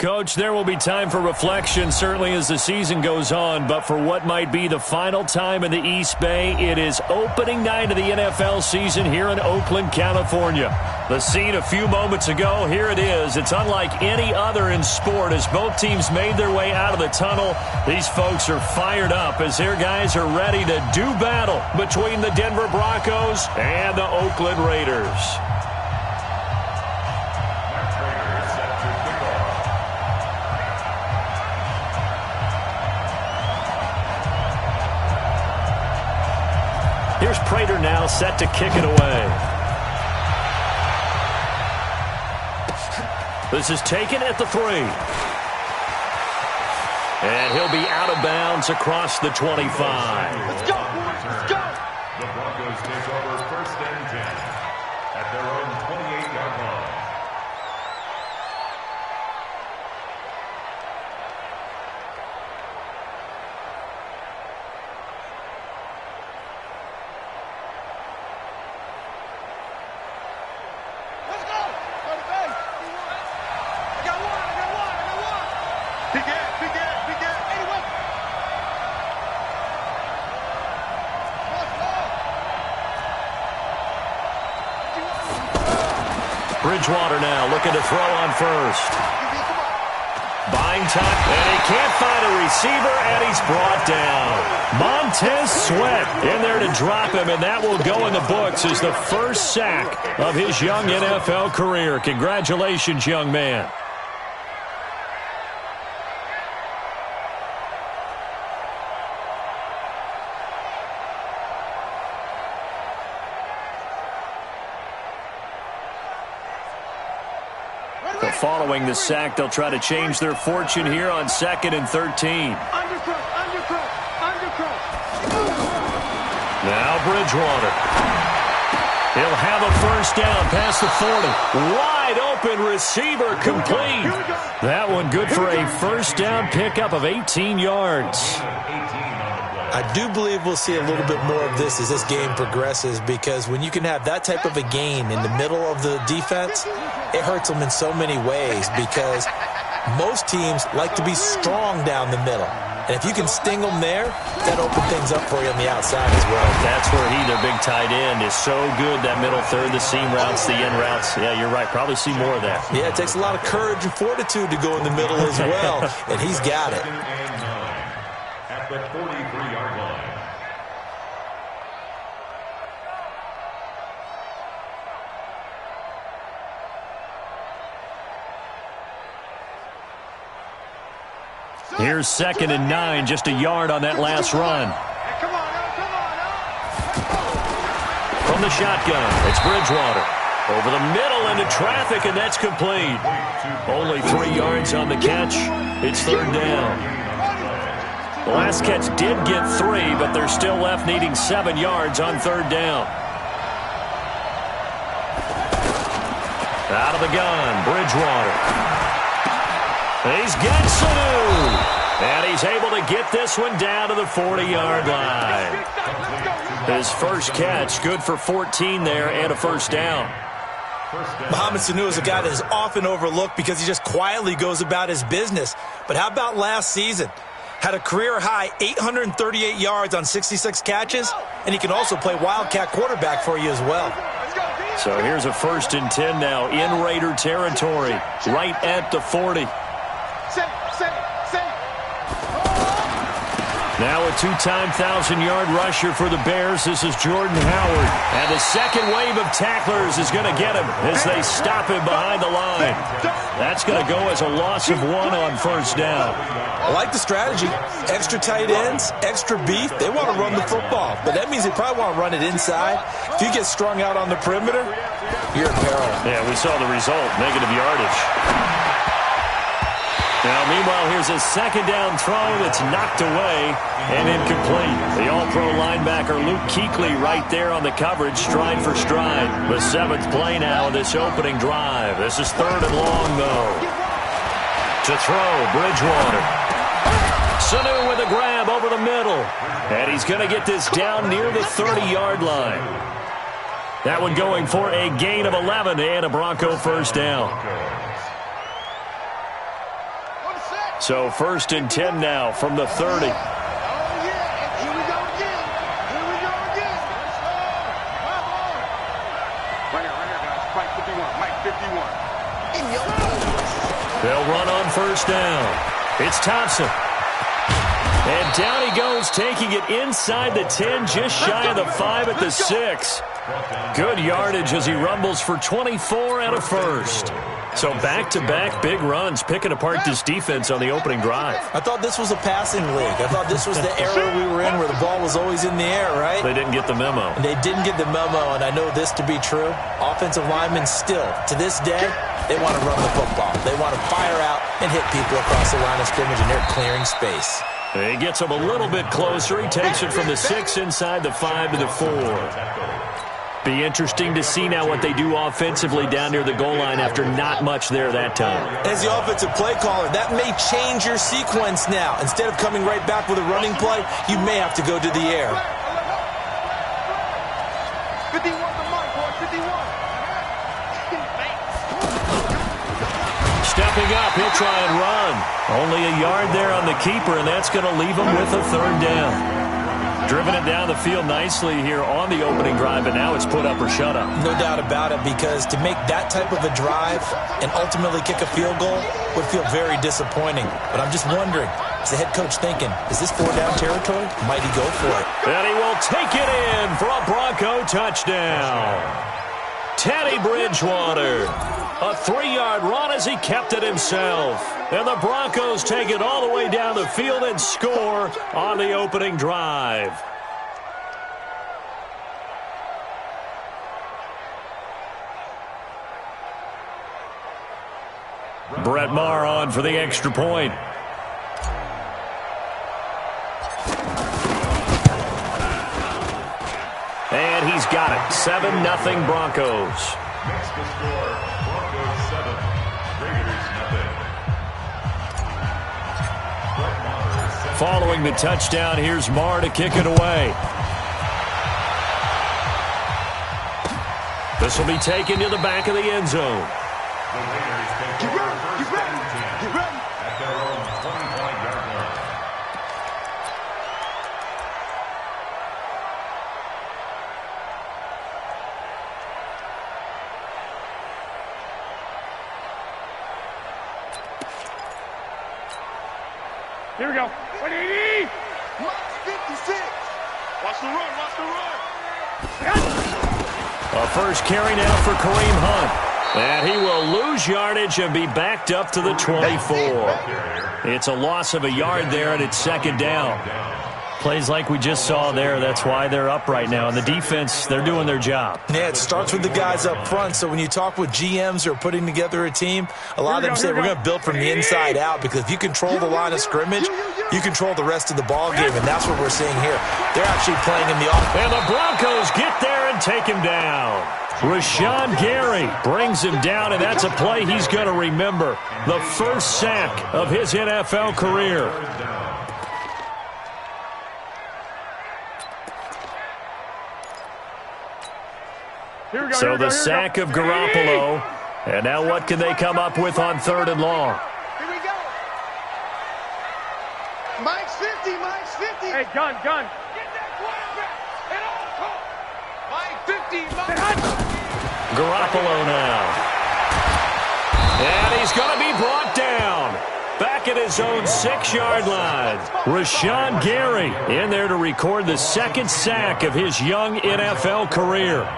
Coach, there will be time for reflection, certainly as the season goes on. But for what might be the final time in the East Bay, it is opening night of the NFL season here in Oakland, California. The scene a few moments ago, here it is. It's unlike any other in sport as both teams made their way out of the tunnel. These folks are fired up as their guys are ready to do battle between the Denver Broncos and the Oakland Raiders. Here's Prater now set to kick it away. This is taken at the 3. And he'll be out of bounds across the 25. Let's go! Let's go! The Broncos take over 1st and 10 at their own 28-yard line. Bridgewater now looking to throw on first. Buying time, and he can't find a receiver, and he's brought down. Montez Sweat in there to drop him, and that will go in the books as the first sack of his young NFL career. Congratulations, young man. Following the sack, they'll try to change their fortune here on 2nd and 13. Now Bridgewater. He'll have a first down past the 40. Wide open receiver complete. That one good for a first down pickup of 18 yards. I do believe we'll see a little bit more of this as this game progresses, because when you can have that type of a gain in the middle of the defense, it hurts them in so many ways, because most teams like to be strong down the middle. And if you can sting them there, that opens things up for you on the outside as well. That's where their big tight end, is so good, that middle third, the seam routes, the in routes. Yeah, you're right. Probably see more of that. Yeah, it takes a lot of courage and fortitude to go in the middle as well, and he's got it. At the 43-yard line. Here's 2nd and 9, just a yard on that last run. From the shotgun, it's Bridgewater. Over the middle into traffic, and that's complete. Only 3 yards on the catch. It's 3rd down. The last catch did get 3, but they're still left needing 7 yards on 3rd down. Out of the gun, Bridgewater. He's got Sanu. And he's able to get this one down to the 40-yard line. His first catch, good for 14 there and a first down. Mohamed Sanu is a guy that is often overlooked because he just quietly goes about his business. But how about last season? Had a career-high 838 yards on 66 catches, and he can also play Wildcat quarterback for you as well. So here's a 1st and 10 now in Raider territory, right at the 40. Now a 2-time 1,000-yard rusher for the Bears. This is Jordan Howard. And the second wave of tacklers is going to get him as they stop him behind the line. That's going to go as a loss of 1 on 1st down. I like the strategy. Extra tight ends, extra beef. They want to run the football, but that means they probably want to run it inside. If you get strung out on the perimeter, you're in peril. Yeah, we saw the result, negative yardage. Now, meanwhile, here's a 2nd down throw that's knocked away and incomplete. The all-pro linebacker Luke Kuechly right there on the coverage, stride for stride. The 7th play now of this opening drive. This is 3rd and long, though. To throw, Bridgewater. Sanu with a grab over the middle. And he's going to get this down near the 30-yard line. That one going for a gain of 11 and a Bronco first down. So 1st and 10 now from the 30. They'll run on 1st down. It's Thompson. And down he goes, taking it inside the 10, just shy of the 5 at the 6. Good yardage as he rumbles for 24 and a first. So back-to-back big runs, picking apart this defense on the opening drive. I thought this was a passing league. I thought this was the era we were in where the ball was always in the air, right? They didn't get the memo. They didn't get the memo, and I know this to be true. Offensive linemen still, to this day, they want to run the football. They want to fire out and hit people across the line of scrimmage, and they're clearing space. He gets him a little bit closer. He takes it from the 6 inside the 5 to the 4. Be interesting to see now what they do offensively down near the goal line after not much there that time. As the offensive play caller, that may change your sequence now. Instead of coming right back with a running play, you may have to go to the air. 51 to Mike, boy, 51. Stepping up, he'll try and run. Only a yard there on the keeper, and that's going to leave him with a 3rd down. Driven it down the field nicely here on the opening drive, and now it's put up or shut up. No doubt about it, because to make that type of a drive and ultimately kick a field goal would feel very disappointing. But I'm just wondering, is the head coach thinking, is this 4-down territory? Might he go for it? And he will take it in for a Bronco touchdown. Teddy Bridgewater. A 3-yard run as he kept it himself. And the Broncos take it all the way down the field and score on the opening drive. Brett Maher on for the extra point. And he's got it. 7-0 Broncos. Next to score, Broncos 7, Raiders 0. Following the touchdown, here's Maher to kick it away. This will be taken to the back of the end zone. The Raiders take over first and 10 at their own 25-yard line. Here we go. 180. Mark 56. Watch the run. Watch the run. A first carry now for Kareem Hunt. And he will lose yardage and be backed up to the 24. It's a loss of a yard there, and it's 2nd down. Plays like we just saw there, that's why they're up right now. And the defense, they're doing their job. Yeah, it starts with the guys up front. So when you talk with GMs who are putting together a team, a lot of them say we're going to build from the inside out, because if you control the line of scrimmage, you control the rest of the ball game, and that's what we're seeing here. They're actually playing in the offense. And the Broncos get there and take him down. Rashawn Gary brings him down, and that's a play he's going to remember. The first sack of his NFL career. So the sack of Garoppolo. And now what can they come up with on 3rd and long? Here we go. Mike's 50. Mike's 50. Hey, gun. Get that quarterback at all costs. Mike 50. Mike. Garoppolo now. And he's going to be brought down. Back at his own 6-yard line. Rashawn Gary in there to record the 2nd sack of his young NFL career.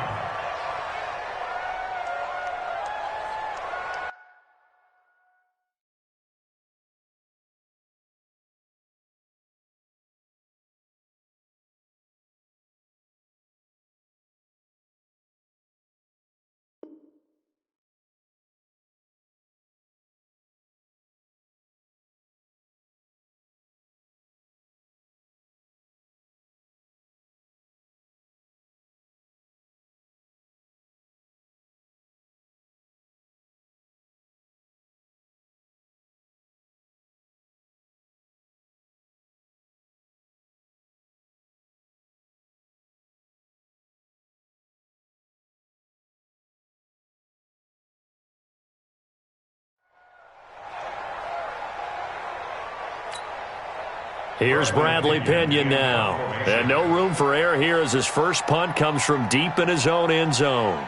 Here's Bradley Pinion now. And no room for error here as his first punt comes from deep in his own end zone.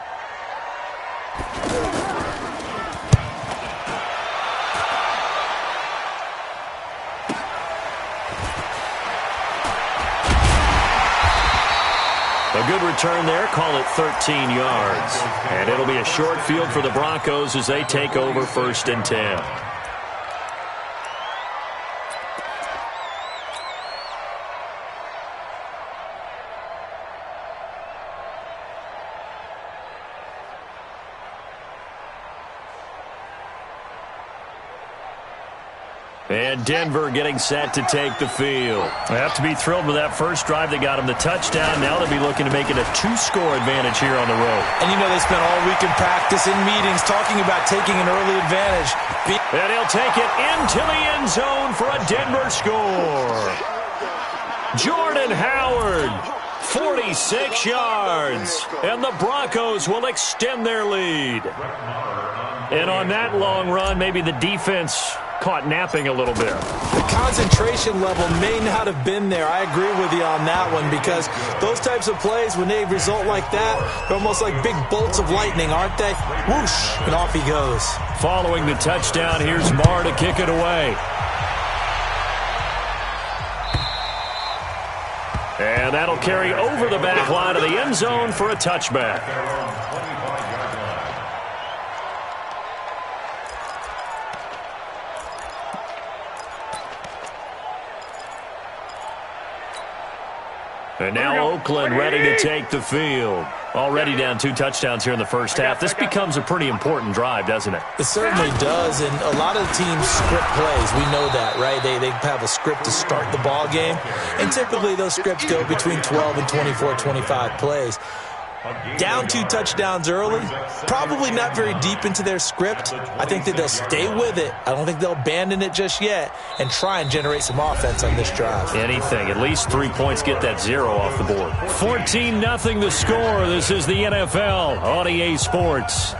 A good return there, call it 13 yards. And it'll be a short field for the Broncos as they take over 1st and 10. And Denver getting set to take the field. They have to be thrilled with that first drive that got them the touchdown. Now they'll be looking to make it a 2-score advantage here on the road. And you know they spent all week in practice, in meetings, talking about taking an early advantage. And he'll take it into the end zone for a Denver score. Jordan Howard, 46 yards. And the Broncos will extend their lead. And on that long run, maybe the defense caught napping a little bit. The concentration level may not have been there. I agree with you on that one because those types of plays, when they result like that, they're almost like big bolts of lightning, aren't they? Whoosh, and off he goes. Following the touchdown, here's Marr to kick it away. And that'll carry over the back line of the end zone for a touchback. And now Oakland ready to take the field. Already down 2 touchdowns here in the first half. This becomes a pretty important drive, doesn't it? It certainly does, and a lot of teams script plays. We know that, right? They have a script to start the ball game, and typically those scripts go between 12 and 24, 25 plays. Down 2 touchdowns early, probably not very deep into their script. I think that they'll stay with it. I don't think they'll abandon it just yet and try and generate some offense on this drive. Anything. At least 3 points, get that 0 off the board. 14-0 the score. This is the NFL on EA Sports.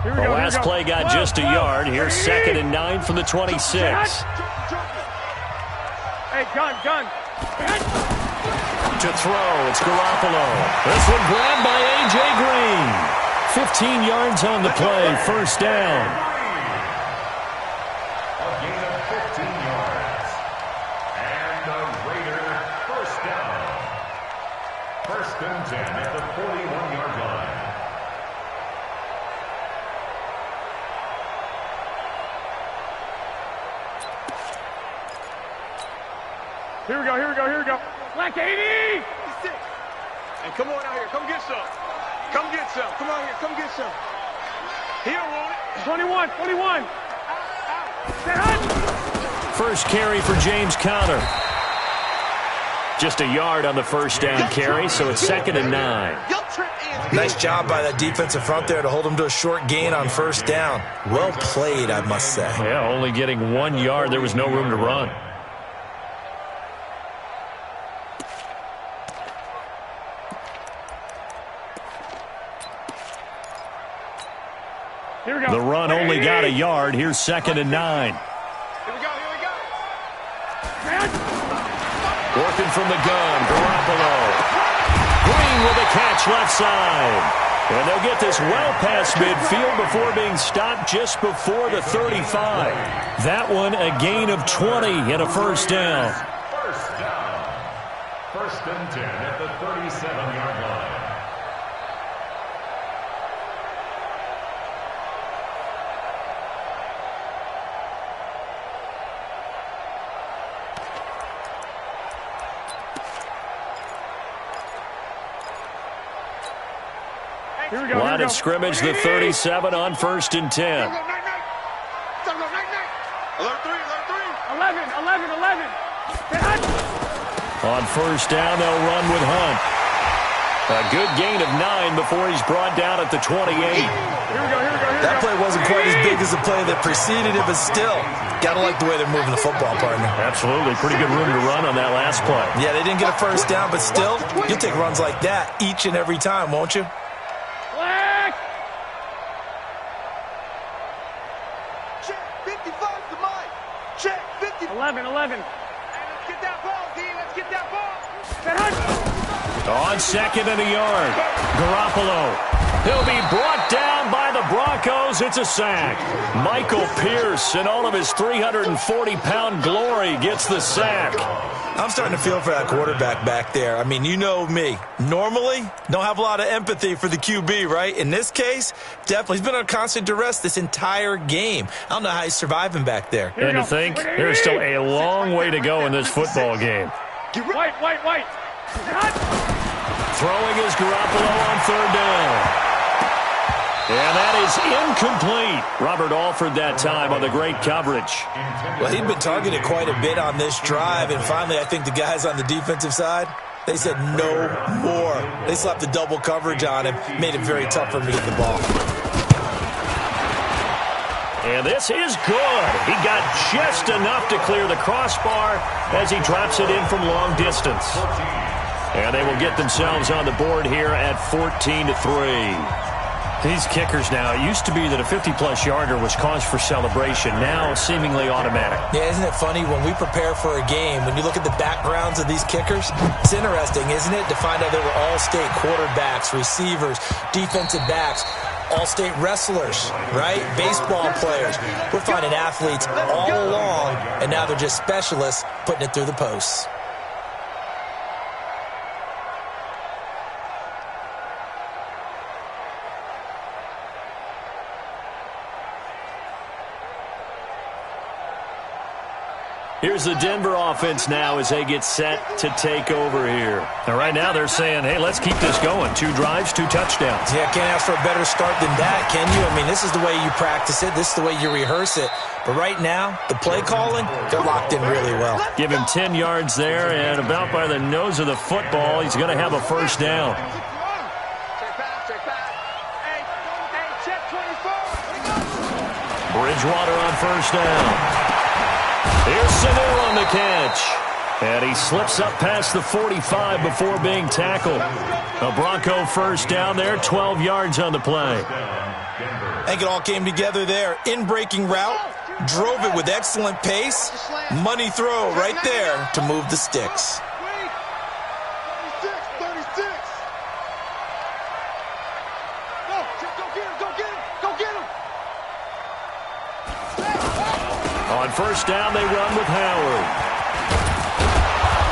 The last play got just a yard. Here's 2nd and 9 from the 26. Hey, gun. To throw, it's Garoppolo. This one grabbed by A.J. Green. 15 yards on the play, 1st down. A gain of 15 yards. And the Raider 1st down. 1st and 10 at the 41-yard line. Here we go. Black 80! And come on out here. Come get some. Come on here. Come get some. He don't want it. 21. First carry for James Conner. Just a yard on the 1st down carry, so it's 2nd and 9. Nice job by that defensive front there to hold him to a short gain on 1st down. Well played, I must say. Yeah, only getting 1 yard. There was no room to run. The run only got a yard. Here's 2nd and 9. Here we go. Working from the gun, Garoppolo. Green with a catch left side. And they'll get this well past midfield before being stopped just before the 35. That one a gain of 20 and a 1st down. 1st down. 1st and 10 at the 37-yard line. Line of scrimmage, the 37 on 1st and 10. Alert 3. 11. On 1st down, they'll run with Hunt. A good gain of 9 before he's brought down at the 28. Here we go, here we go, here we go. That play wasn't quite as big as the play that preceded it, but still, got to like the way they're moving the football, partner. Absolutely. Pretty good room to run on that last play. Yeah, they didn't get a first down, but still, you'll take runs like that each and every time, won't you? Black! Check 55 to Mike. Check 50. 11. Hey, let's get that ball, D. Let's get that ball. On second and a yard, Garoppolo. He'll be brought down by the Broncos. It's a sack. Michael Pierce, in all of his 340-pound glory, gets the sack. I'm starting to feel for that quarterback back there. I mean, you know me. Normally, don't have a lot of empathy for the QB, right? In this case, definitely. He's been under constant duress this entire game. I don't know how he's surviving back there. And to think, there's still a long way to go in this football game. White. Throwing is Garoppolo on third down. And that is incomplete. Robert Alford that time on the great coverage. Well, he'd been targeted quite a bit on this drive, and finally I think the guys on the defensive side, they said no more. They slapped the double coverage on him, made it very tough for him to get the ball. And this is good. He got just enough to clear the crossbar as he drops it in from long distance. And they will get themselves on the board here at 14-3. These kickers now, it used to be that a 50-plus yarder was cause for celebration. Now seemingly automatic. Yeah, isn't it funny when we prepare for a game, when you look at the backgrounds of these kickers, it's interesting, isn't it, to find out they were all-state quarterbacks, receivers, defensive backs, all-state wrestlers, right? Baseball players. We're finding athletes all along, and now they're just specialists putting it through the posts. Here's the Denver offense now as they get set to take over here. And right now they're saying, hey, let's keep this going. 2 drives, 2 touchdowns. Yeah, can't ask for a better start than that, can you? I mean, this is the way you practice it. This is the way you rehearse it. But right now, the play calling, they're locked in really well. Give him 10 yards there, and about by the nose of the football, he's going to have a first down. Check 24. Bridgewater on first down. Here's Sanu on the catch. And he slips up past the 45 before being tackled. A Bronco first down there, 12 yards on the play. I think it all came together there. In-breaking route, drove it with excellent pace. Money throw right there to move the sticks. 36. Go get him. On first down, they run with Howard.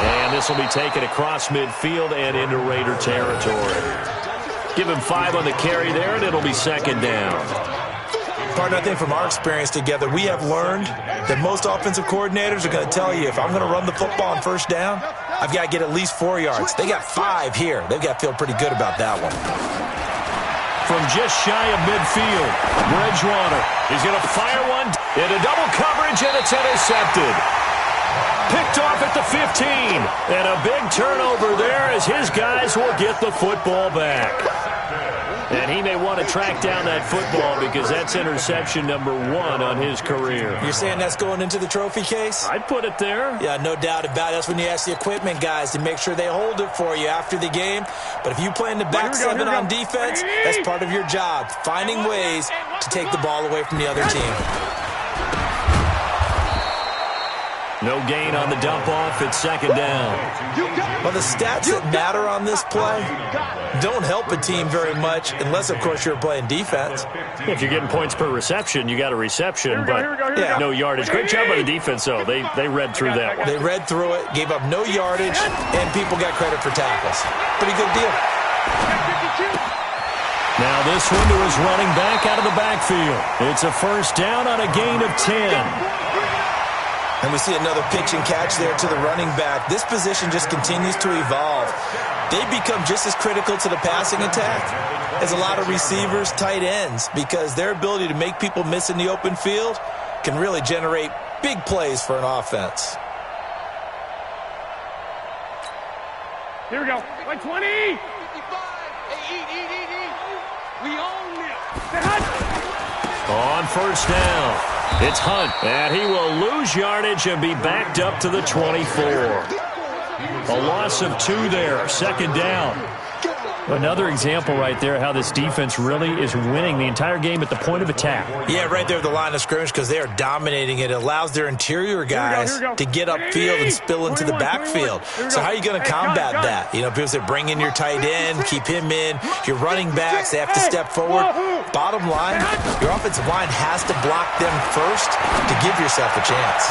And this will be taken across midfield and into Raider territory. Give him 5 on the carry there, and it'll be second down. Partner, I think from our experience together, we have learned that most offensive coordinators are going to tell you, if I'm going to run the football on first down, I've got to get at least 4 yards. They got 5 here. They've got to feel pretty good about that one. From just shy of midfield, Bridgewater. He's going to fire one into double coverage, and it's intercepted. Picked off at the 15. And a big turnover there as his guys will get the football back. And he may want to track down that football because that's interception number 1 on his career. You're saying that's going into the trophy case? I'd put it there. Yeah, no doubt about it. That's when you ask the equipment guys to make sure they hold it for you after the game. But if you play in the back 7 on defense, that's part of your job, finding ways to take the ball away from the other team. No gain on the dump-off. It's second down. Well, the stats that matter on this play don't help a team very much unless, of course, you're playing defense. If you're getting points per reception, you got a reception, but no yardage. Great job by the defense, though. They read through that one. They read through it, gave up no yardage, and people got credit for tackles. Pretty good deal. Now this one to his running back out of the backfield. It's a first down on a gain of 10. And we see another pitch and catch there to the running back. This position just continues to evolve. They become just as critical to the passing attack as a lot of receivers, tight ends, because their ability to make people miss in the open field can really generate big plays for an offense. Here we go. 20. We own this. On first down, it's Hunt, and he will lose yardage and be backed up to the 24. A loss of 2 there, second down. Another example right there how this defense really is winning the entire game at the point of attack. Yeah, right there at the line of scrimmage because they are dominating it. It allows their interior guys to get upfield and spill into the backfield. So how are you going to combat that? You know, people say bring in your tight end, keep him in. Your running backs, they have to step forward. Bottom line, your offensive line has to block them first to give yourself a chance.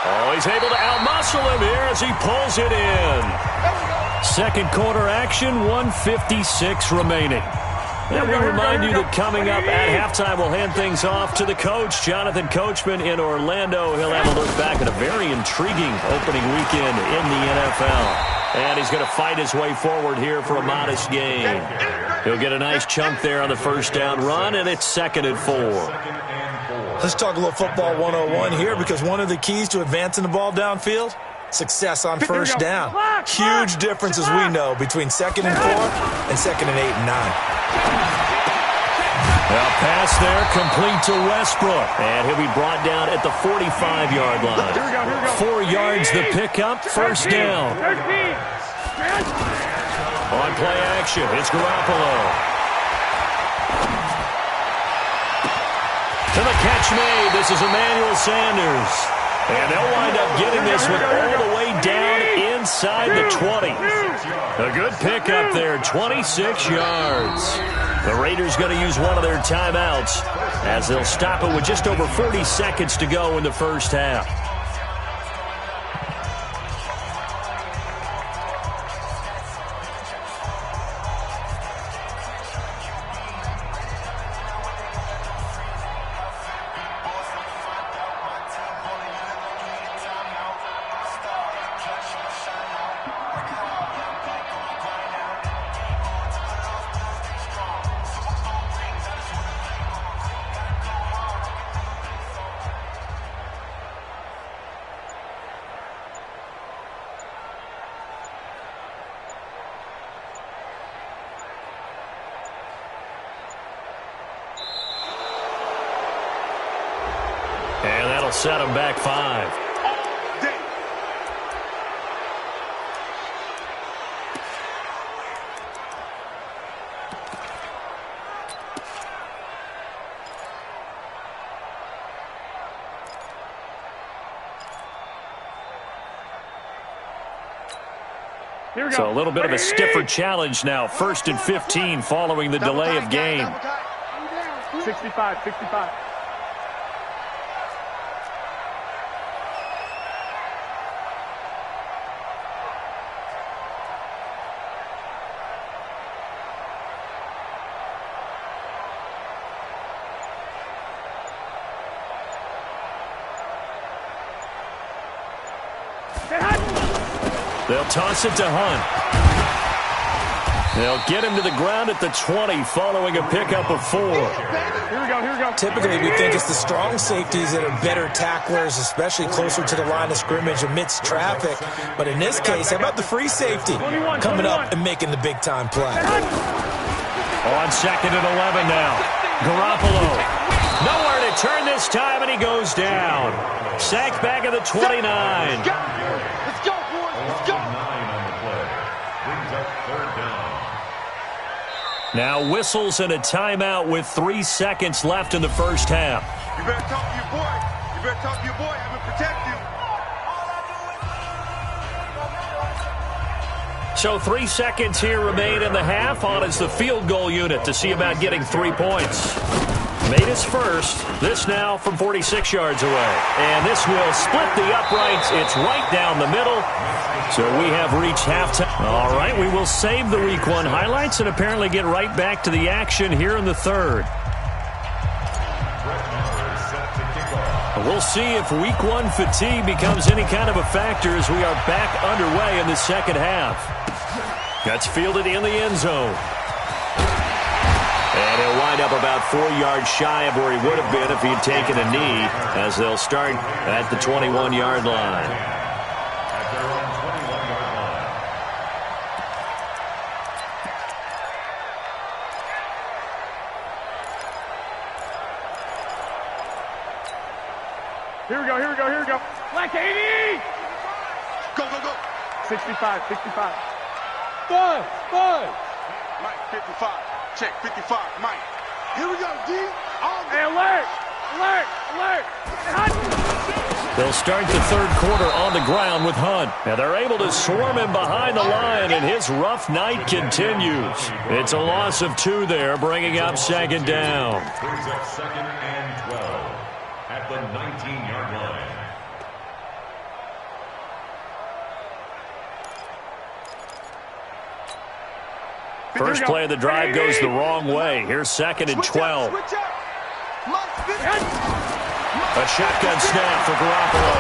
Oh, he's able to outmuscle him here as he pulls it in. Second quarter action, 1:56 remaining. And we remind you that coming up at halftime, we'll hand things off to the coach, Jonathan Coachman in Orlando. He'll have a look back at a very intriguing opening weekend in the NFL. And he's going to fight his way forward here for a modest gain. He'll get a nice chunk there on the first down run, and it's 2nd and 4. Let's talk a little football 101 here because one of the keys to advancing the ball downfield, success on first down. Huge difference, as we know, between 2nd and 4 and 2nd and 8 and 9. Now pass there, complete to Westbrook. And he'll be brought down at the 45-yard line. 4 yards the pickup, first down. On play action, it's Garoppolo. To the catch made, this is Emmanuel Sanders. And they'll wind up getting this one all the way down inside the 20. A good pickup there, 26 yards. The Raiders going to use one of their timeouts as they'll stop it with just over 40 seconds to go in the first half. And that'll set them back 5. So a little bit of a stiffer challenge now. 1st and 15 following the delay of game. 65. They'll toss it to Hunt. They'll get him to the ground at the 20 following a pickup of 4. Here we go. Typically, we think it's the strong safeties that are better tacklers, especially closer to the line of scrimmage amidst traffic. But in this case, how about the free safety coming up and making the big-time play? On 2nd and 11 now. Garoppolo. Nowhere to turn this time, and he goes down. Sacked back at the 29. Let's go, boys. Let's go. 9 on the play. Brings up 3rd down. Now whistles and a timeout with 3 seconds left in the first half. You better talk to your boy. Have him protect you. So 3 seconds here remain in the half. On is the field goal unit to see about getting 3 points. Made his first. This now from 46 yards away. And this will split the uprights. It's right down the middle. So we have reached halftime. All right, we will save the Week 1 highlights and apparently get right back to the action here in the third. We'll see if Week 1 fatigue becomes any kind of a factor as we are back underway in the second half. That's fielded in the end zone. And he'll wind up about 4 yards shy of where he would have been if he had taken a knee, as they'll start at the 21-yard line. At their own 21-yard line. Here we go, here we go, here we go. Black 80! Go, go, go. 65, 65. Five. Mike, 55. Check, 55. Mike. Here we go, D. Hey, alert! They'll start the third quarter on the ground with Hunt. And they're able to swarm him behind the line, and his rough night continues. It's a loss of 2 there, bringing up second down. Brings up second and 12 at the 19-yard line. First play of the drive goes the wrong way. Here's second and 12. A shotgun snap for Garoppolo.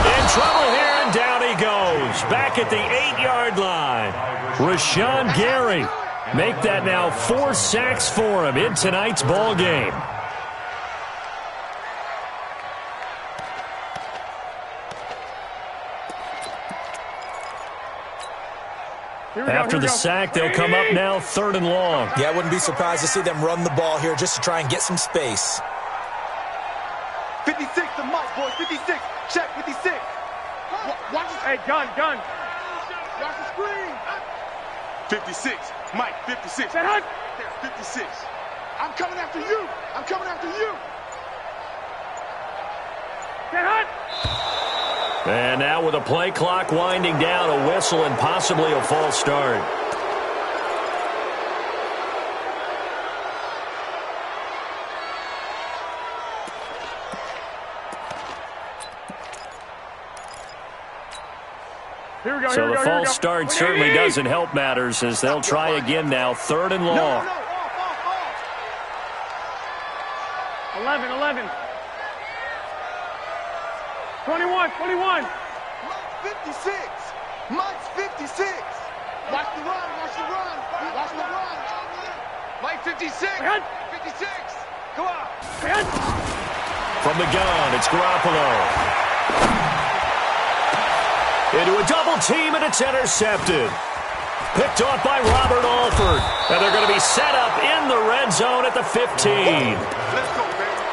In trouble here, and down he goes. Back at the 8-yard line. Rashawn Gary. Make that now 4 sacks for him in tonight's ball game. After the sack, they'll come up now 3rd and long. Yeah, I wouldn't be surprised to see them run the ball here just to try and get some space. 56 to Mike, boys. 56. Check, 56. Watch it. Hey, gun. Watch the screen. 56. Mike, 56. Say Hunt. 56. I'm coming after you. Say Hunt. And now with a play clock winding down, a whistle and possibly a false start. So the false start certainly doesn't help matters as they'll try again now, 3rd and long. 11. 21. 56. Mike's 56. Watch the run. Mike 56. 56. Come on. From the gun, it's Garoppolo. Into a double team, and it's intercepted. Picked off by Robert Alford. And they're going to be set up in the red zone at the 15.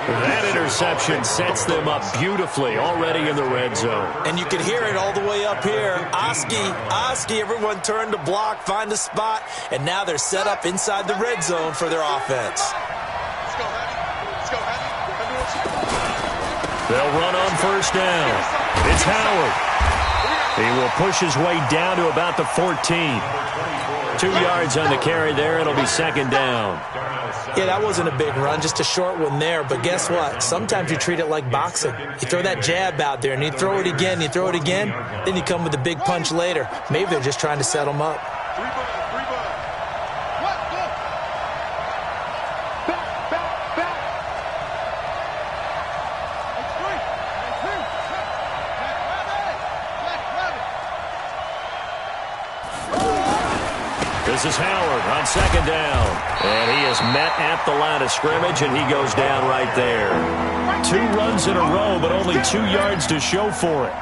That interception sets them up beautifully already in the red zone. And you can hear it all the way up here. Oski, everyone turned to block, find a spot, and now they're set up inside the red zone for their offense. They'll run on first down. It's Howard. He will push his way down to about the 14. 2 yards on the carry there. It'll be second down. Yeah, that wasn't a big run, just a short one there. But guess what? Sometimes you treat it like boxing. You throw that jab out there, and you throw it again, then you come with a big punch later. Maybe they're just trying to set them up. This is Howard on second down. And he is met at the line of scrimmage, and he goes down right there. 2 runs in a row, but only 2 yards to show for it.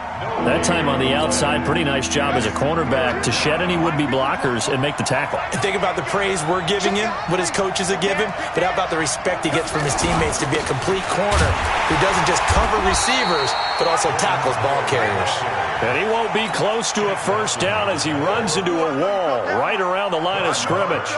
That time on the outside, pretty nice job as a cornerback to shed any would-be blockers and make the tackle. And think about the praise we're giving him, what his coaches are giving, but how about the respect he gets from his teammates to be a complete corner who doesn't just cover receivers, but also tackles ball carriers. And he won't be close to a first down as he runs into a wall right around the line of scrimmage.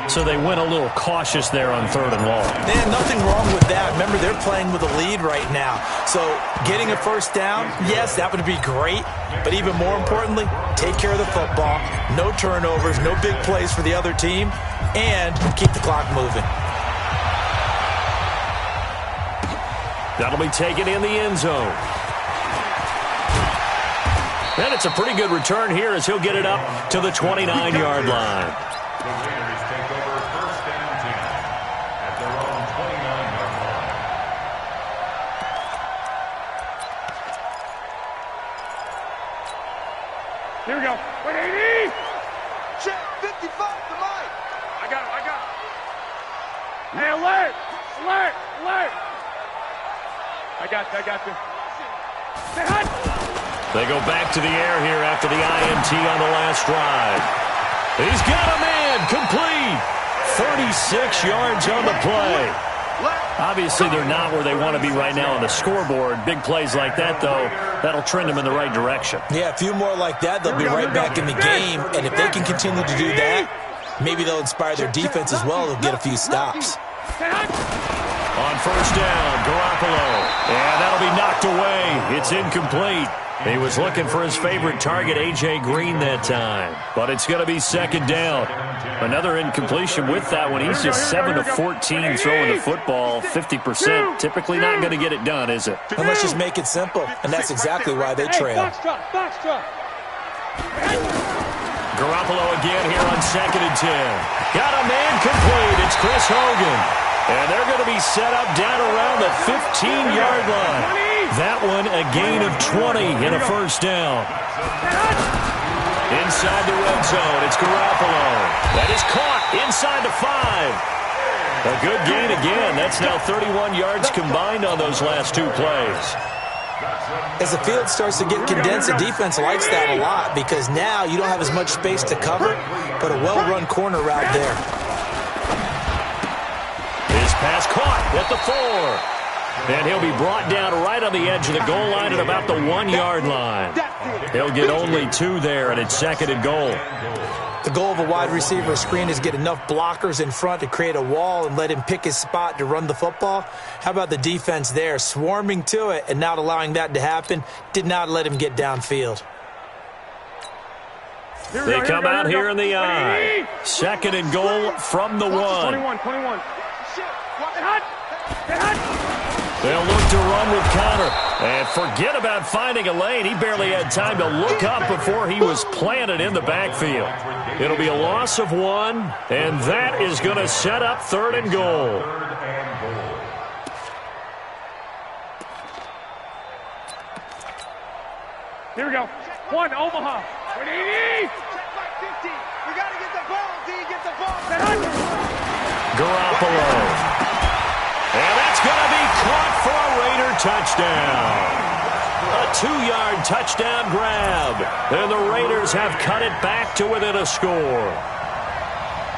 So they went a little cautious there on 3rd and long. Man, nothing wrong with that. Remember, they're playing with a lead right now. So getting a first down, yes, that would be great. But even more importantly, take care of the football. No turnovers, no big plays for the other team, and keep the clock moving. That'll be taken in the end zone. And it's a pretty good return here as he'll get it up to the 29-yard line. The Raiders take over first down 10 at their own 29-yard line. Here we go. 180. Check, 55 to Mike. I got it. Hey, alert. I got you. Say Hunt. They go back to the air here after the INT on the last drive. He's got a man complete. 36 yards on the play. Obviously, they're not where they want to be right now on the scoreboard. Big plays like that, though, that'll trend them in the right direction. Yeah, a few more like that, they'll be right back in the game. And if they can continue to do that, maybe they'll inspire their defense as well. They'll get a few stops. On first down, Garoppolo. And that'll be knocked away. It's incomplete. He was looking for his favorite target, A.J. Green, that time. But it's going to be second down. Another incompletion with that one. He's just 7 of 14 throwing the football, 50%. Typically not going to get it done, is it? And let's just make it simple. And that's exactly why they trail. Garoppolo again here on 2nd and 10. Got a man complete. It's Chris Hogan. And they're going to be set up down around the 15-yard line. That one a gain of 20 and a first down. Inside the red zone, it's Garoppolo. That is caught inside the 5. A good gain again. That's now 31 yards combined on those last 2 plays. As the field starts to get condensed, the defense likes that a lot because now you don't have as much space to cover, but a well-run corner route there. His pass caught at the 4. And he'll be brought down right on the edge of the goal line at about the 1-yard line. He'll get only 2 there, and it's 2nd and goal. The goal of a wide receiver screen is get enough blockers in front to create a wall and let him pick his spot to run the football. How about the defense there, swarming to it and not allowing that to happen? Did not let him get downfield. They come out here in the I. 2nd and goal from the 1. 21. They'll look to run with Connor. And forget about finding a lane. He barely had time to look up before he was planted in the backfield. It'll be a loss of 1, and that is going to set up 3rd and goal. Here we go. 1, Omaha. 180. We got to get the ball, D. Get the ball. Garoppolo. And that's going to be caught for a Raider touchdown. A 2-yard touchdown grab. And the Raiders have cut it back to within a score.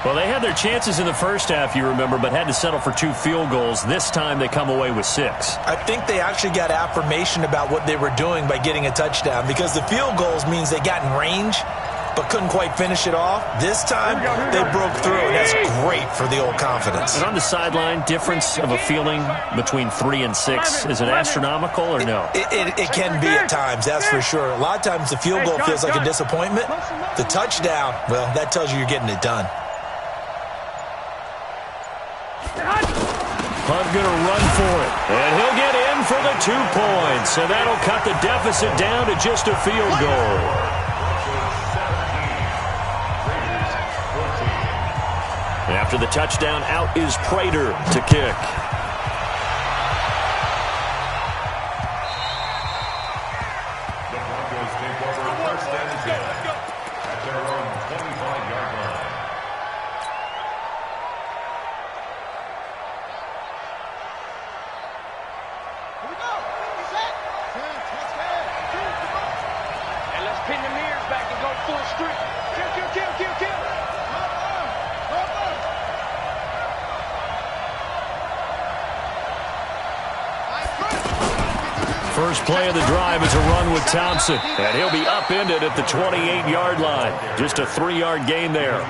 Well, they had their chances in the first half, you remember, but had to settle for 2 field goals. This time they come away with 6. I think they actually got affirmation about what they were doing by getting a touchdown because the field goals means they got in range but couldn't quite finish it off. This time, they broke through, and that's great for the old confidence. And on the sideline, difference of a feeling between 3 and 6, is it astronomical or no? It can be at times, that's for sure. A lot of times the field goal feels like a disappointment. The touchdown, well, that tells you you're getting it done. Hunt going to run for it, and he'll get in for the 2 points, and that'll cut the deficit down to just a field goal. After the touchdown, out is Prater to kick. The Broncos take over 1st and 10 at their own 25-yard line. Here we go. And let's pin the mirrors back and go full street. Kill. First play of the drive is a run with Thompson, and he'll be upended at the 28-yard line. Just a 3-yard gain there.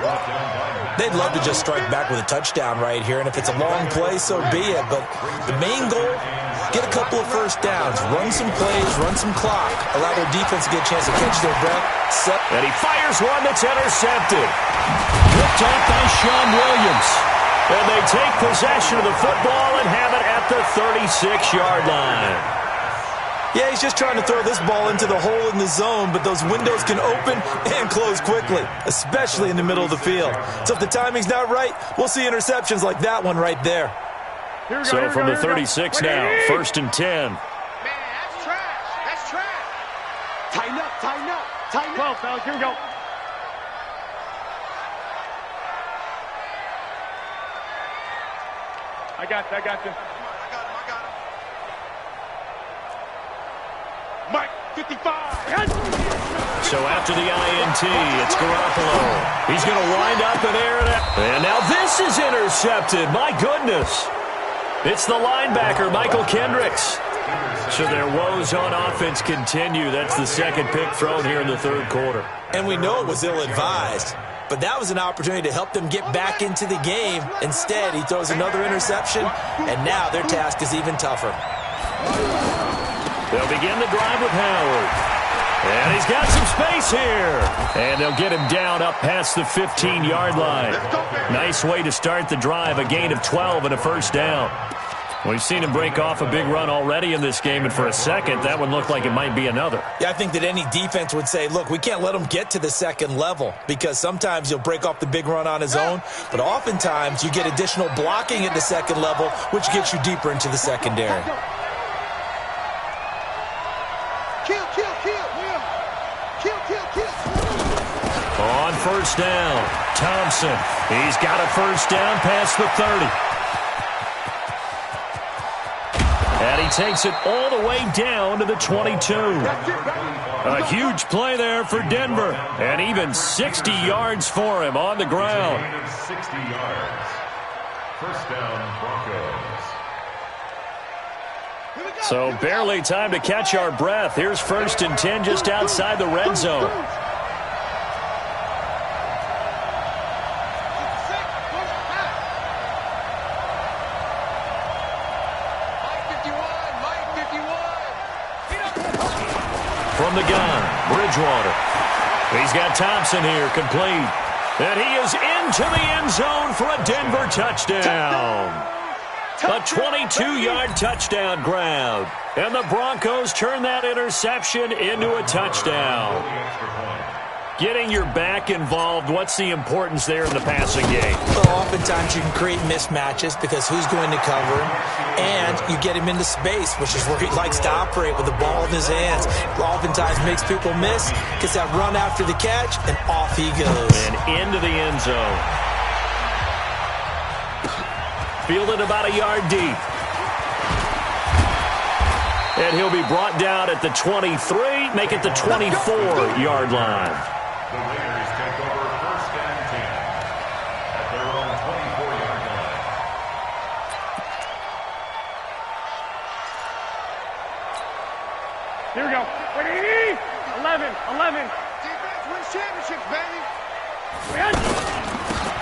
They'd love to just strike back with a touchdown right here, and if it's a long play, so be it. But the main goal, get a couple of first downs, run some plays, run some clock, allow their defense to get a chance to catch their breath. And he fires one that's intercepted. Picked off by Sean Williams. And they take possession of the football and have it at the 36-yard line. Yeah, he's just trying to throw this ball into the hole in the zone, but those windows can open and close quickly, especially in the middle of the field. So if the timing's not right, we'll see interceptions like that one right there. So from the 36 now, 1st and 10. Man, that's trash. Tighten up. 12, fellas, here we go. I got you. Mike, 55. So after the INT, it's Garoppolo. He's going to wind up and air it out. And now this is intercepted. My goodness. It's the linebacker, Michael Kendricks. So their woes on offense continue. That's the second pick thrown here in the third quarter. And we know it was ill-advised, but that was an opportunity to help them get back into the game. Instead, he throws another interception, and now their task is even tougher. They'll begin the drive with Howard. And he's got some space here. And they'll get him down up past the 15-yard line. Nice way to start the drive, a gain of 12 and a first down. We've seen him break off a big run already in this game, and for a second, that one looked like it might be another. Yeah, I think that any defense would say, look, we can't let him get to the second level, because sometimes he'll break off the big run on his own, but oftentimes you get additional blocking at the second level, which gets you deeper into the secondary. On first down, Thompson. He's got a first down past the 30. And he takes it all the way down to the 22. A huge play there for Denver. And even 60 yards for him on the ground. 60 yards. First down, Broncos. So barely time to catch our breath. Here's 1st and 10 just outside the red zone. From the gun, Bridgewater. He's got Thompson here, complete. And he is into the end zone for a Denver touchdown. A 22-yard touchdown grab. And the Broncos turn that interception into a touchdown. Getting your back involved, what's the importance there in the passing game? Well, oftentimes you can create mismatches because who's going to cover him, and you get him into space, which is where he likes to operate with the ball in his hands. Oftentimes makes people miss, gets that run after the catch, and off he goes. And into the end zone. Fielded about a yard deep. And he'll be brought down at the 23, make it the 24-yard line. The Raiders take over 1st and 10 at their own 24-yard line. Here we go. 11. Defense wins championships, baby.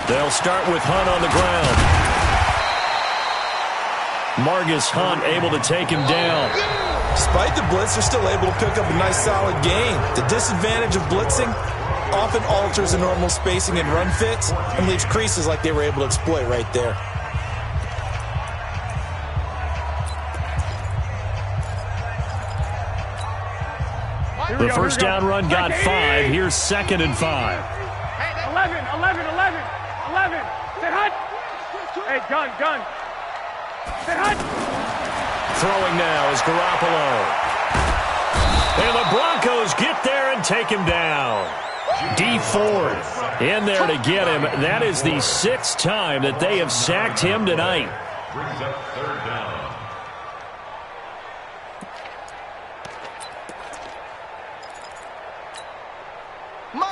They'll start with Hunt on the ground. Margus Hunt able to take him down. Despite the blitz, they're still able to pick up a nice solid gain. The disadvantage of blitzing often alters the normal spacing and run fits and leaves creases like they were able to exploit right there. The first down run got 5. Here's 2nd and 5. 11. Sit hut. Hey, gun. Sit hut. Throwing now is Garoppolo. And the Broncos get there and take him down. D Ford in there to get him. That is the 6th time that they have sacked him tonight. Brings up 3rd down.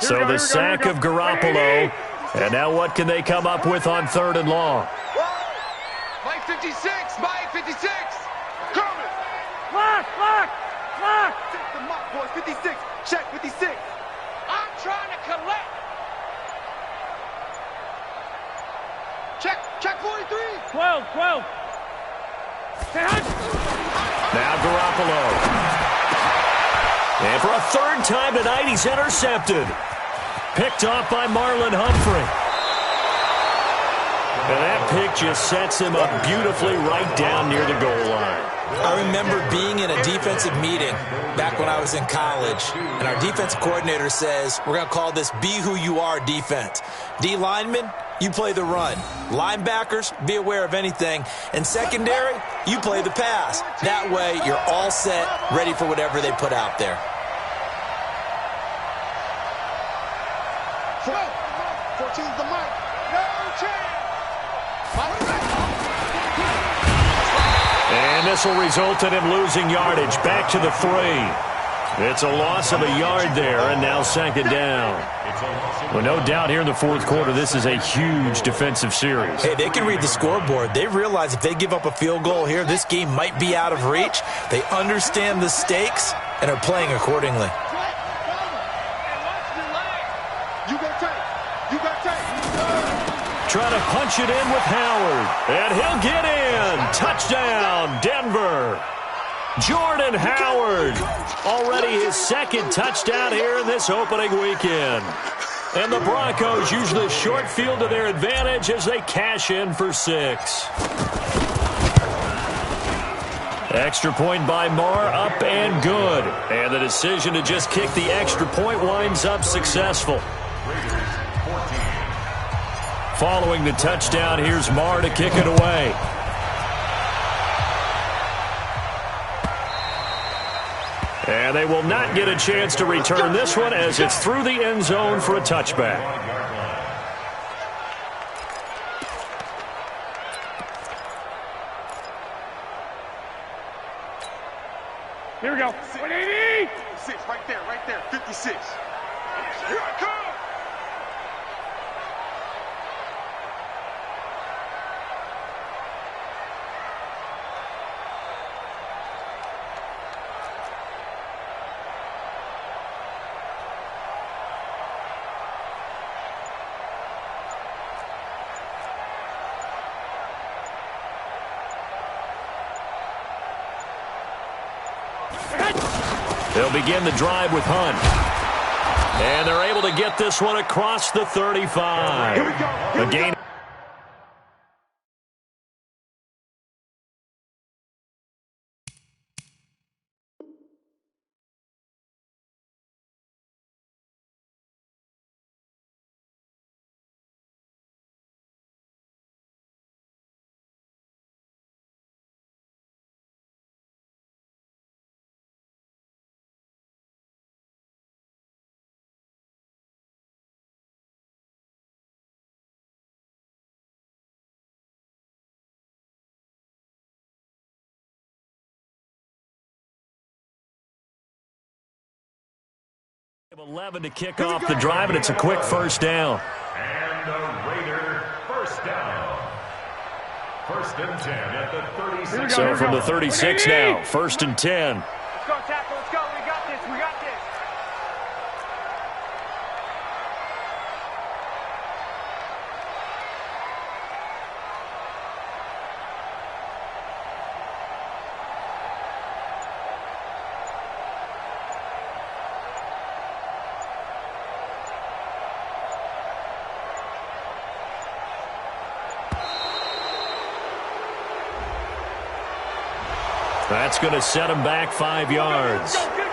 So the sack of Garoppolo. And now what can they come up with on 3rd and long? Mike 56. Coming. Lock. Check the mark, boys. 56. Check 56. I'm trying to collect. Check 43. 12. Now Garoppolo. And for a 3rd time tonight, he's intercepted. Picked off by Marlon Humphrey. And that pick just sets him up beautifully right down near the goal line. I remember being in a defensive meeting back when I was in college, and our defensive coordinator says, we're going to call this Be Who You Are defense. D linemen, you play the run. Linebackers, be aware of anything. And secondary, you play the pass. That way, you're all set, ready for whatever they put out there. 14's the mic. No chance. And this will result in him losing yardage. Back to the 3. It's a loss of a yard there, and now second down. Well, no doubt here in the fourth quarter, this is a huge defensive series. Hey, they can read the scoreboard. They realize if they give up a field goal here, this game might be out of reach. They understand the stakes and are playing accordingly. Try to punch it in with Howard, and he'll get in. Touchdown, Denver. Jordan Howard, already his second touchdown here in this opening weekend. And the Broncos use the short field to their advantage as they cash in for 6. Extra point by Marr, up and good. And the decision to just kick the extra point winds up successful. Following the touchdown, here's Marr to kick it away. And they will not get a chance to return this one as it's through the end zone for a touchback. Here we go. 180. 56, right there. 56. Here I come. They'll begin the drive with Hunt. And they're able to get this one across the 35. Here we go. A gain. Of 11 to kick off the drive, and it's a quick first down. And the Raider first down. First and 10 at the 36. So from the 36 now, first and 10. Let's go, tackle. Let's go. We got this. We got this. That's going to set him back 5 yards. Let's go.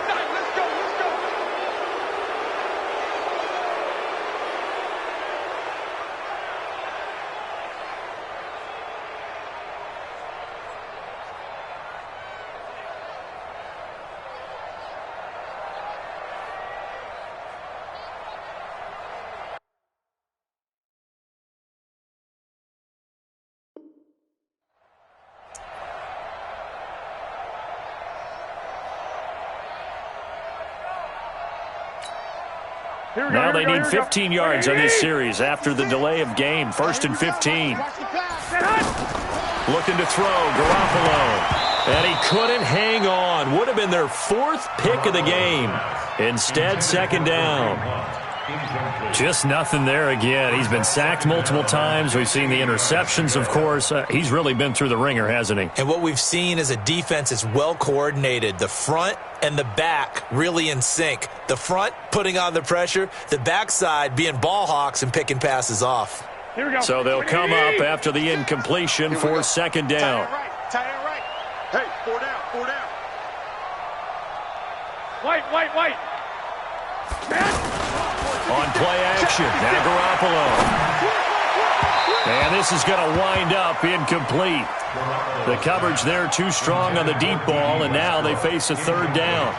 Now they need 15 yards on this series after the delay of game. First and 15. Looking to throw, Garoppolo. And he couldn't hang on. Would have been their 4th pick of the game. Instead, second down. Just nothing there again. He's been sacked multiple times. We've seen the interceptions, of course. He's really been through the ringer, hasn't he? And what we've seen is a defense that's well coordinated. The front and the back really in sync. The front putting on the pressure, the backside being ball hawks and picking passes off. Here we go. So they'll come up after the incompletion for second down. Tie it right. Hey, 4 down. White. On play action, now Garoppolo. And this is going to wind up incomplete. The coverage there too strong on the deep ball, and now they face a third down.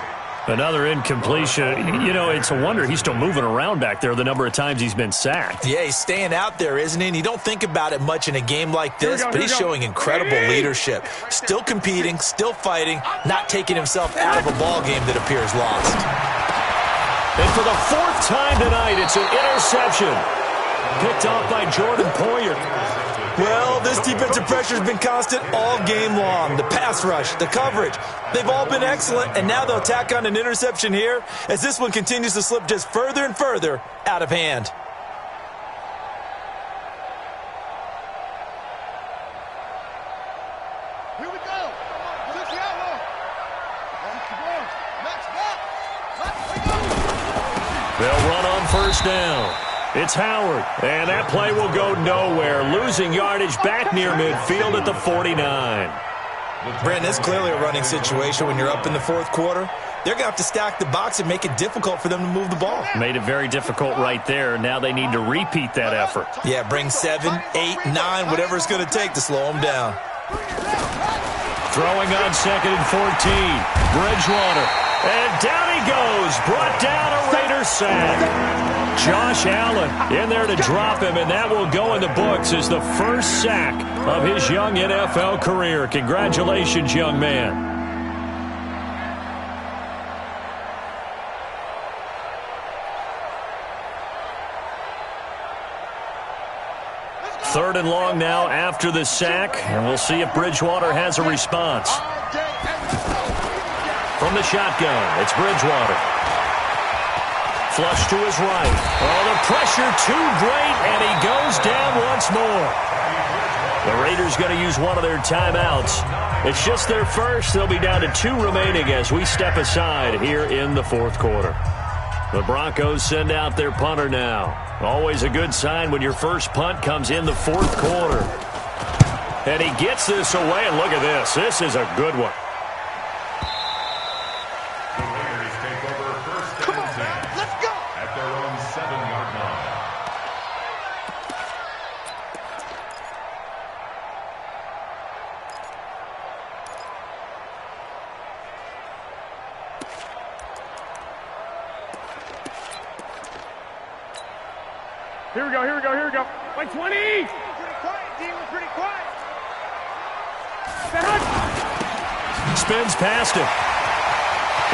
Another incompletion. You know, it's a wonder he's still moving around back there the number of times he's been sacked. Yeah, he's staying out there, isn't he? And you don't think about it much in a game like this, but he's showing incredible leadership. Still competing, still fighting, not taking himself out of a ball game that appears lost. And for the fourth time tonight, it's an interception. Picked off by Jordan Poyer. Well, this defensive pressure has been constant all game long. The pass rush, the coverage, they've all been excellent, and now they'll tack on an interception here as this one continues to slip just further and further out of hand. Here we go. They'll run on first down. It's Howard, and that play will go nowhere, losing yardage back near midfield at the 49. Brandon, it's clearly a running situation when you're up in the fourth quarter. They're going to have to stack the box and make it difficult for them to move the ball. Made it very difficult right there. Now they need to repeat that effort. Yeah, bring 7, 8, 9, whatever it's going to take to slow them down. Throwing on 2nd and 14. Bridgewater. And down he goes. Brought down a Raider sack. Josh Allen in there to drop him, and that will go in the books as the first sack of his young NFL career. Congratulations, young man. Third and long now after the sack, and we'll see if Bridgewater has a response. From the shotgun, it's Bridgewater. Flush to his right. Oh, the pressure too great, and he goes down once more. The Raiders going to use one of their timeouts. It's just their first. They'll be down to 2 remaining as we step aside here in the fourth quarter. The Broncos send out their punter now. Always a good sign when your first punt comes in the fourth quarter. And he gets this away, and look at this. This is a good one. Here we go, here we go, here we go. Like 20! Pretty quiet, D. We're pretty quiet. Spins past him.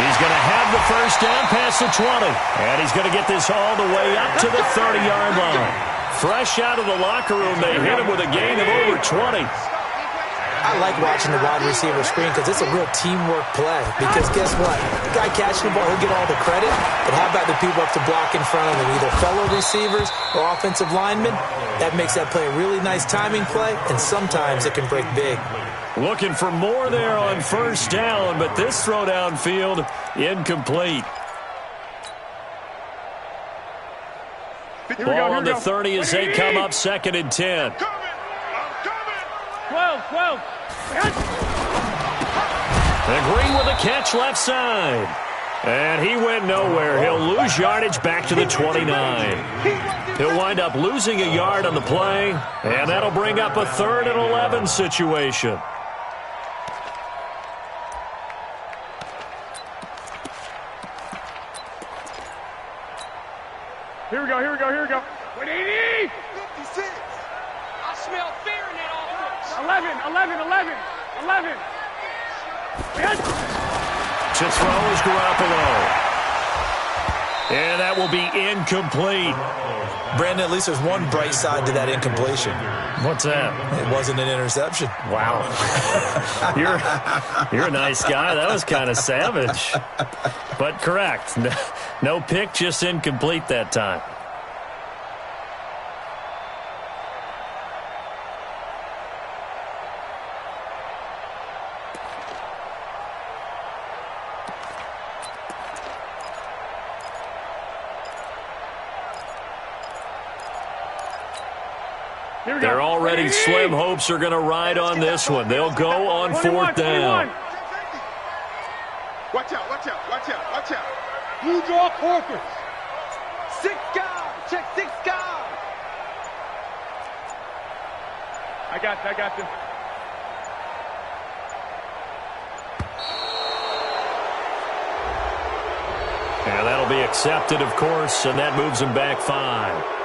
He's going to have the first down past the 20. And he's going to get this all the way up to the 30-yard line. Fresh out of the locker room, they hit him with a gain of over 20. I like watching the wide receiver screen because it's a real teamwork play. Because guess what? The guy catching the ball, he'll get all the credit. But how about the people up to block in front of him? Either fellow receivers or offensive linemen. That makes that play a really nice timing play, and sometimes it can break big. Looking for more there on first down, but this throw downfield incomplete. Ball on the 30 as they come up 2nd and 10. 12. And Green with a catch left side. And he went nowhere. He'll lose yardage back to the 29. He'll wind up losing a yard on the play, and that'll bring up a 3rd and 11 situation. Here we go, here we go, here we go. 180! 56! I smell fear in that offense. 11. To throw is Garoppolo. And that will be incomplete. Brandon, at least there's one bright side to that incompletion. What's that? It wasn't an interception. Wow. You're a nice guy. That was kind of savage. But correct. No pick, just incomplete that time. Their already slim hopes are going to ride on this one. They'll go on 4th down. Watch out. Blue draw corpus. 6 guys. Check 6 guys. I got this. And that'll be accepted, of course, and that moves him back 5.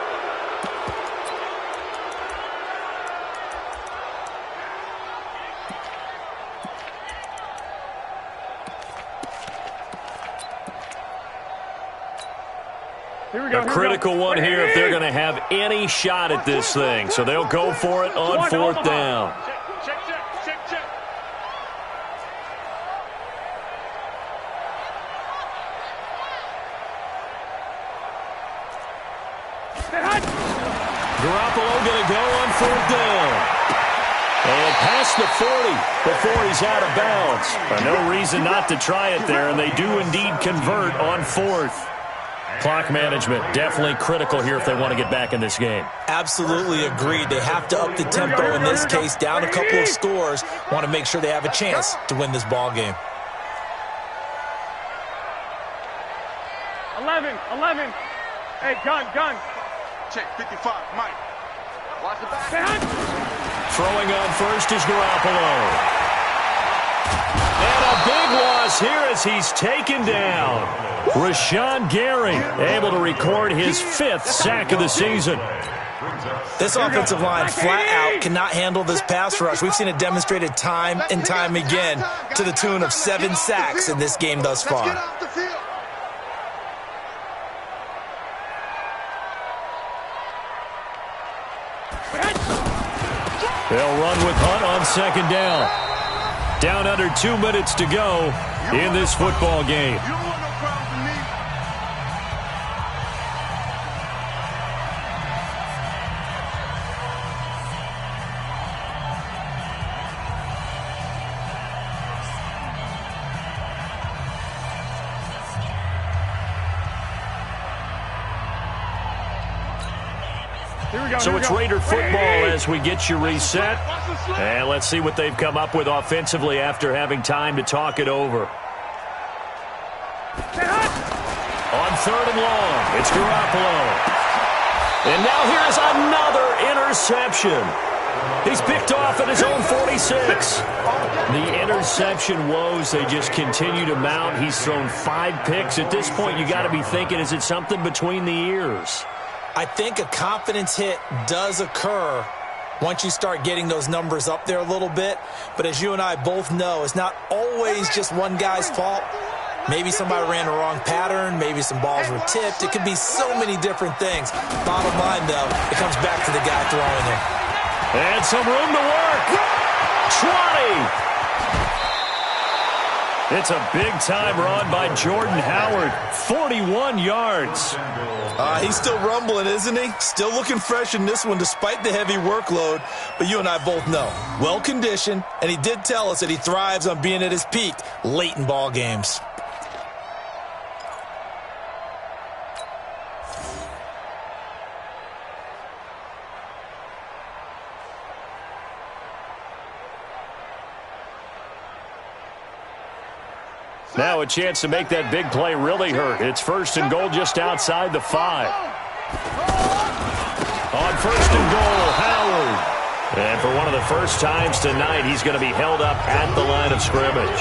A critical one here if they're going to have any shot at this thing. So they'll go for it on 4th down. Garoppolo going to go on 4th down. And past the 40 before he's out of bounds. No reason not to try it there, and they do indeed convert on 4th. Clock management definitely critical here if they want to get back in this game. Absolutely agreed. They have to up the tempo in this case, down a couple of scores. Want to make sure they have a chance to win this ball game. 11. Hey, gun. Check 55, Mike. Watch the back. Throwing on first is Garoppolo. And a big loss here as he's taken down. Rashawn Gary able to record his 5th sack of the season. This offensive line flat out cannot handle this pass rush. We've seen it demonstrated time and time again to the tune of 7 sacks in this game thus far. They'll run with Hunt on 2nd down. Down under 2 minutes to go in this football game. So it's Raider football as we get you reset. And let's see what they've come up with offensively after having time to talk it over. On 3rd and long, it's Garoppolo. And now here's another interception. He's picked off at his own 46. The interception woes, they just continue to mount. He's thrown 5 picks. At this point, you got to be thinking, is it something between the ears? I think a confidence hit does occur once you start getting those numbers up there a little bit. But as you and I both know, it's not always just one guy's fault. Maybe somebody ran the wrong pattern. Maybe some balls were tipped. It could be so many different things. Bottom line, though, it comes back to the guy throwing it. And some room to work. 20. It's a big-time run by Jordan Howard. 41 yards. He's still rumbling, isn't he? Still looking fresh in this one despite the heavy workload. But you and I both know, well-conditioned, and he did tell us that he thrives on being at his peak late in ball games. Now a chance to make that big play really hurt. It's 1st and goal just outside the 5. On 1st and goal, Howard. And for one of the first times tonight, he's going to be held up at the line of scrimmage.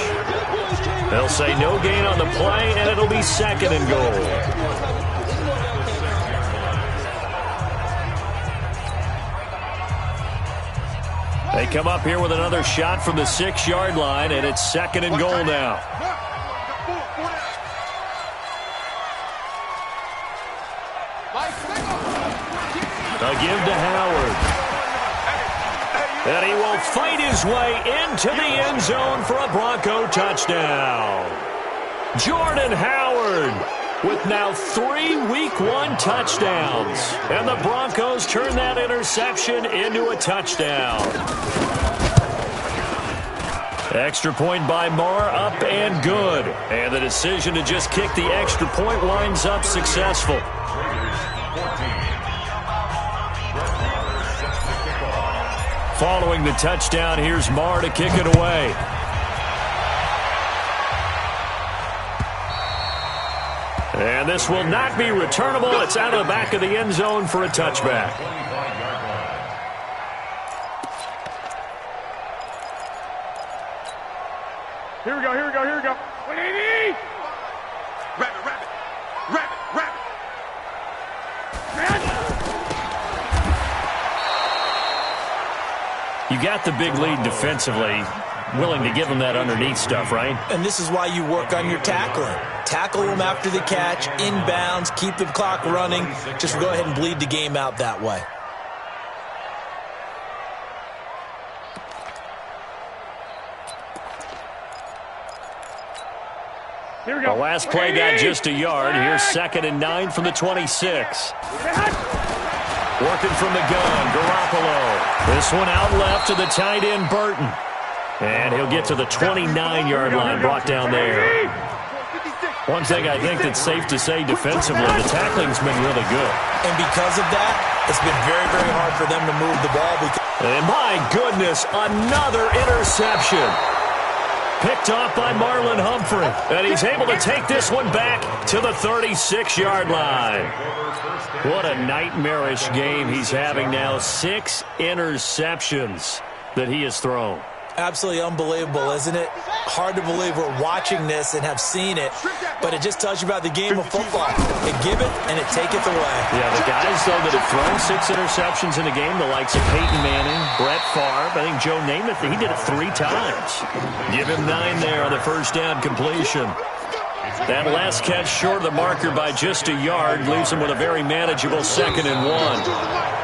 They'll say no gain on the play, and it'll be 2nd and goal. They come up here with another shot from the 6-yard line, and it's 2nd and goal now. A give to Howard. And he will fight his way into the end zone for a Bronco touchdown. Jordan Howard with now 3 Week 1 touchdowns. And the Broncos turn that interception into a touchdown. Extra point by Marr, up and good. And the decision to just kick the extra point winds up successful. Following the touchdown, here's Marr to kick it away. And this will not be returnable. It's out of the back of the end zone for a touchback. Here we go. 180. Rabbit. got the big lead defensively, willing to give them that underneath stuff, right? And this is why you work on your tackling. Tackle them after the catch, inbounds, keep the clock running. Just go ahead and bleed the game out that way. Here we go. The last play got just a yard. Here's 2nd and 9 from the 26. Working from the gun, Garoppolo. This one out left to the tight end, Burton. And he'll get to the 29-yard line, brought down there. One thing I think that's safe to say defensively, the tackling's been really good. And because of that, it's been very, very hard for them to move the ball. And my goodness, another interception. Picked off by Marlon Humphrey. And he's able to take this one back to the 36-yard line. What a nightmarish game he's having now. 6 interceptions that he has thrown. Absolutely unbelievable, isn't it? Hard to believe we're watching this and have seen it, but it just tells you about the game of football. It give it and it taketh away. Yeah, the guys, though, that have thrown 6 interceptions in a game, the likes of Peyton Manning, Brett Favre, I think Joe Namath, he did it 3 times. Give him 9 there on the first down completion. That last catch short of the marker by just a yard leaves him with a very manageable 2nd and 1.